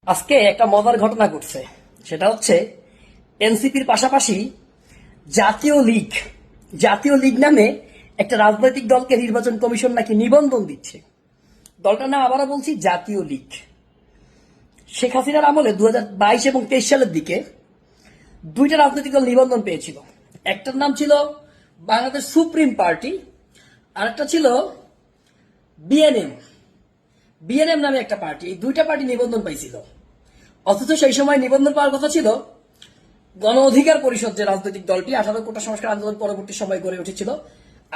আজকে একটা মজার ঘটনা ঘটছে, সেটা হচ্ছে এনসিপির পাশাপাশি জাতীয় লীগ নামে একটা রাজনৈতিক দলকে নির্বাচন কমিশন নাকি নিবন্ধন দিচ্ছে। দলটার নাম আবারও বলছি, জাতীয় লীগ। শেখ হাসিনার আমলে 2022 এবং 23 সালের দিকে দুইটা রাজনৈতিক দল নিবন্ধন পেয়েছিল। একটার নাম ছিল বাংলাদেশ সুপ্রিম পার্টি, আর একটা ছিল বিএনএম। বিএনএম নামে একটা পার্টি, এই দুইটা পার্টি নিবন্ধন পাইছিল। অথচ সেই সময় নিবন্ধন পাওয়ার কথা ছিল গণ অধিকার পরিষদ, যে রাজনৈতিক দলটি 18 কোটা সংস্কার আন্দোলন পরবর্তী সময় গড়ে উঠেছিল।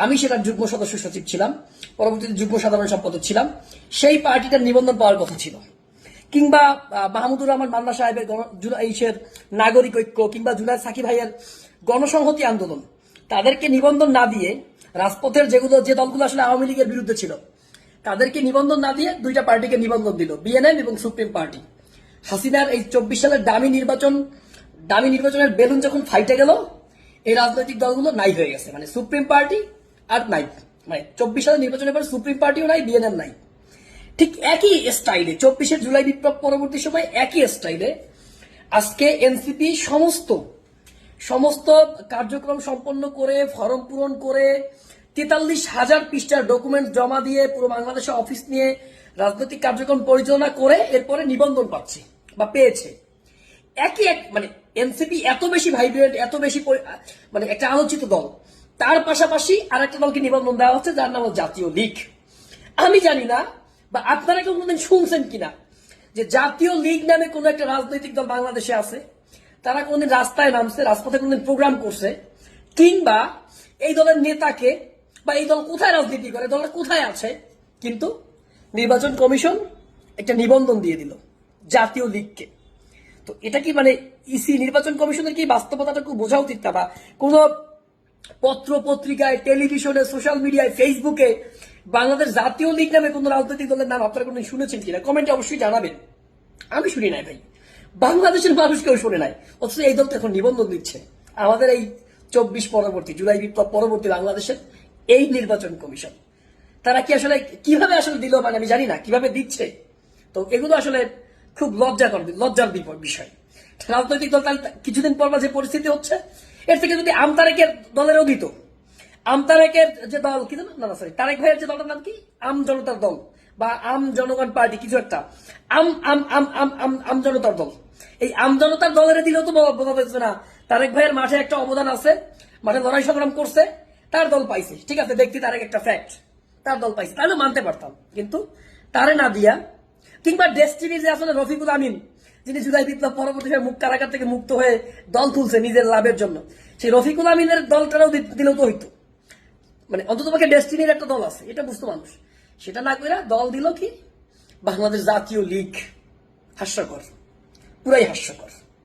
আমি সেটার যুগ্ম সদস্য সচিব ছিলাম, পরবর্তীতে যুগ্ম সাধারণ সম্পাদক ছিলাম। সেই পার্টিটার নিবন্ধন পাওয়ার কথা ছিল। কিংবা মাহমুদুর রহমান মান্না সাহেবের জুলাইশের নাগরিক ঐক্য, কিংবা জুনায়েদ সাকি ভাইয়ের গণসংহতি আন্দোলন, তাদেরকে নিবন্ধন না দিয়ে রাজপথের যে দলগুলো আসলে আওয়ামী লীগের বিরুদ্ধে ছিল, তাদেরকে নিবন্ধন না দিয়ে দুইটা পার্টিকে নিবন্ধন দিল, বিএনএম এবং সুপ্রিম পার্টি। হাসিনার এই 24 সালের দামি নির্বাচনের বেলুন যখন ফাইটে গেল, এই রাজনৈতিক দলগুলো নাই হয়ে গেছে। মানে সুপ্রিম পার্টি আর নাই, মানে 24 সালের নির্বাচনের পর সুপ্রিম পার্টিও নাই, বিএনএম নাই। ঠিক একই স্টাইলে 24 জুলাই বিপ্লব পরবর্তী সময় একই স্টাইলে আজকে এনসিপি সমস্ত কার্যক্রম সম্পন্ন করে, ফর্ম পূরণ করে, 43,000 পৃষ্ঠার ডকুমেন্ট জমা দিয়ে পুরো বাংলাদেশে অফিস নিয়ে রাজনৈতিক কার্যক্রম পরিচালনা করে এরপরে নিবন্ধন পাচ্ছে বা পেয়েছে। মানে এনসিপি এত বেশি ভাইব্রেন্ট, এত বেশি মানে একটা আলোচিত দল, তার পাশাপাশি আর একটা দলকে নিবন্ধন দেওয়া হচ্ছে যার নাম জাতীয় লীগ। আমি জানি না বা আপনারা কেউ কোনদিন শুনছেন কিনা যে জাতীয় লীগ নামে কোন একটা রাজনৈতিক দল বাংলাদেশে আছে, তারা কোনদিন রাস্তায় নামছে, রাজপথে কোনদিন প্রোগ্রাম করছে, কিংবা এই দলের নেতাকে বা এই দল কোথায় রাজনীতি করে, দলটা কোথায় আছে। কিন্তু নির্বাচন কমিশন একটা নিবন্ধন দিয়ে দিল জাতীয় লীগকে। তো এটা কি মানে ইসি নির্বাচন কমিশনের কি বাস্তবতাটুকু বোঝা উচিত না? বা কোন পত্র পত্রিকায়, টেলিভিশনে, সোশ্যাল মিডিয়ায়, ফেসবুকে বাংলাদেশ জাতীয় লীগ নামে কোন রাজনৈতিক দলের নাম আপনারা কোনদিন শুনেছেন কিনা? কমেন্টে অবশ্যই জানাবেন। আমি শুনি নাই ভাই, বাংলাদেশের মানুষ কেউ শুনে নাই। অথচ এই দল তো এখন নিবন্ধন দিচ্ছে আমাদের এই 24 পরবর্তী, জুলাই বিপ্লব পরবর্তী বাংলাদেশের এই নির্বাচন কমিশন। তারা কি আসলে কিভাবে আসলে দিল, মানে আমি জানি না কিভাবে দিচ্ছে। তো এগুলো আসলে খুব লজ্জার বিষয়। রাজনৈতিক দল কিছুদিন পর যে পরিস্থিতি হচ্ছে, এর থেকে যদি আমতারেকের দলেরও দিত, আমতারেকের যে দল কি জানো, না সরি, তারেক ভাইয়ের যে দলটার নাম কি, আম জনতার দল বা আম জনগণ পার্টি, কিছু একটা আম আম আম আম আম আম জনতার দল, এই আম জনতার দলের দিলেও তো বোঝা যাচ্ছে না তারেক ভাইয়ের মাঠে একটা অবদান আছে, মাঠে লড়াই সংগ্রাম করছে, তার দল পাইছে। ঠিক আছে, ব্যক্তি তারেক একটা ফ্যাক্ট, তার দল পাইছে, তাহলে মানতে পারতাম। কিন্তু তারে না দিয়া, কিংবা ডেস্টিনির যে আসলে রফিকুল আমিন, যিনি জুলাই বিপ্লব পরবর্তী মুখ কারাগার থেকে মুক্ত হয়ে দল তুলছে নিজের লাভের জন্য, সেই রফিকুল আমিনের দলটারও দিলেও তো হইতো। মানে অন্তত পক্ষে ডেস্টিনির একটা দল আছে, এটা বুঝতো মানুষ। সেটা না করে দল দিল কি বাংলাদেশ জাতীয় লীগ। হাস্যকর, পুরাই হাস্যকর।